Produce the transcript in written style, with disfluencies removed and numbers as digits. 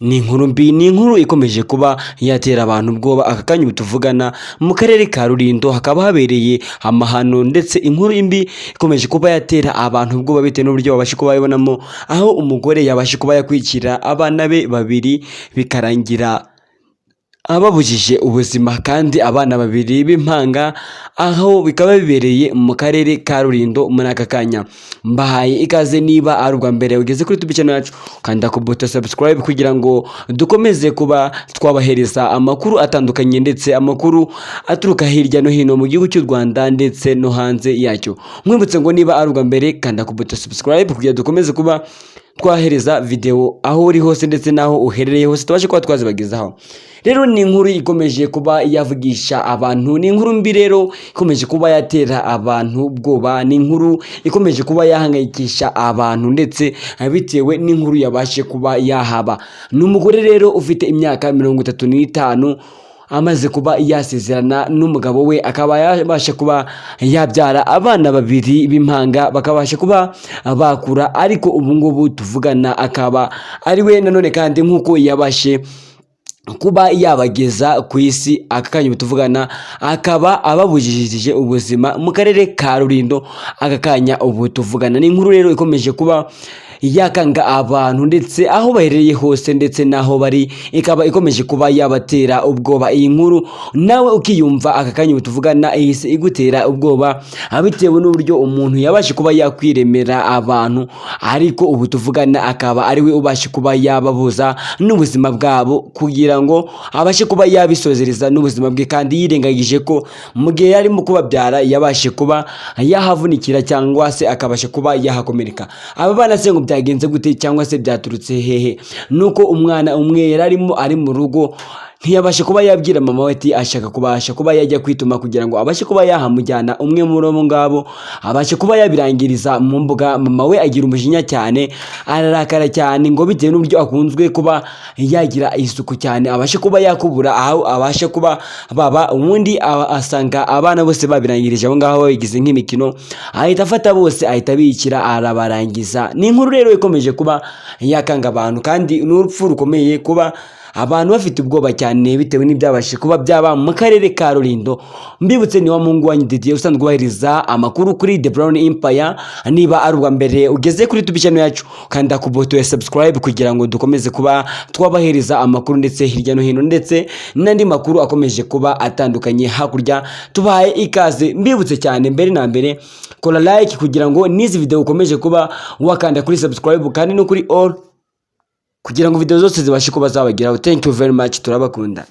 Ni inkuru mbi, ni inkuru ikomeje kuba yatera abantu ubwoba. Aka kanya tuvugana mu karere ka Rulindo hakaba habereye amahano, ndetse inkuru mbi ikomeje kuba yatera abantu ubwoba bitewe n'uburyo babasha kuba babibonamo, aho umugore yabasha kuba yakwikira abana be babiri bikarangira ababujije ubuzima, kandi abana babiri b'impanga, aho bikaba bibereye mu karere ka Rulindo. Muri aka kanya mbahaye ikaze, niba ari ubwa mbere ugeze kuri YouTube channel yacu, kanda ku buto subscribe kugira ngo dukomeze kuba twabahereza amakuru atandukanye, ndetse amakuru aturuka hirya no hino mu gihugu cy'u Rwanda ndetse no hanze yacyo. Mwibutse ngo niba ari ubwa mbere, kanda ku buto subscribe kugira dukomeze kuba twahereza video aho uri hose ndetse naho uherereye hose, tubashe kuba twazibagezaho. Rero ni inkuru ikomeje kuba yavugisha abantu, ni inkuru mbi rero ikomeje kuba yatera abantu ubwoba, ni inkuru ikomeje kuba yahangayikisha abantu, ndetse bitewe n'inkuru yabashe kuba yahaba. Ni umugore rero ufite imyaka 35 amaze kuba yasezerana n'umugabo we, akaba yabasha kuba yabyara abana babiri b'impanga, bakabasha kuba bakura, ariko ubu ngubu tuvugana akaba ari we nanone kandi nk'uko yabashe kuba yabageza ku isi. Aka kanya tuvugana akaba ababujijije ubuzima mu karere ka Rulindo. Aka kanya ubu tuvugana ni inkuru rero ikomeje kuba yakanga abantu, ndetse aho baherereye hose ndetse naho bari, ikaba ikomeje kuba yabatera ubwoba. Iyi nkuru nawe ukiyumva aka kanya tuvugana ihise igutera ubwoba, bitewe n'uburyo umuntu yabashe kuba yakwiremera abantu, ariko ubu tuvugana akaba ari we ubashe kuba yababuza n'ubuzima bwabo, kugira ngo abashe kuba yabisozereza n'ubuzima bwe, kandi yirengagije ko mu gihe yarimo kubabyara yabashe kuba yahavunikira cyangwa se akabasha kuba yahakomereka. Aba bana se ngo byagenze gute cyangwa se byaturutse hehe? Nuko umwana umwe yararimo ari mu rugo, ntiyabasha kuba yabwira mama we ati ashaka kubasha kuba yajya kwituma kugira ngo abashe kuba yahamujyana. Umwe muri abo ngabo abasha kuba yabirangiriza mu mbuga. Mama we agira umujinya cyane, ararakara cyane, ngo bitewe n'uburyo akunzwe kuba yagira isuku cyane, abashe kuba yakubura aho abasha kuba baba. Ubundi asanga abana bose babirangirije aho ngaho babigize nk'imikino, ahita afata bose ahita bikira arabarangiza. Ni inkuru rero ikomeje kuba yakanga abantu, kandi n'urupfu rukomeye kuba abantu bafite ubwoba cyane bitewe n'ibyabashe kuba byaba mu karere ka Rulindo. Mbibutse ni wa Mungu wanyu Didier usanzwe ubahiriza amakuru kuri The Brown Empire. Niba ari ubwa mbere ugeze kuri YouTube channel yacu, kanda ku buto ya subscribe kugira ngo dukomeze kuba twabahereza amakuru ndetse hirya no hino, ndetse n'andi makuru akomeje kuba atandukanye hakurya. Tubaye ikaze, mbibutse cyane mbere na mbere kora like kugira ngo nizi video ukomeje kuba wakanda kuri subscribe kandi no kuri all, kugira ngo video zose zibashe kuba zabageraho. Thank you very much, turabakunda.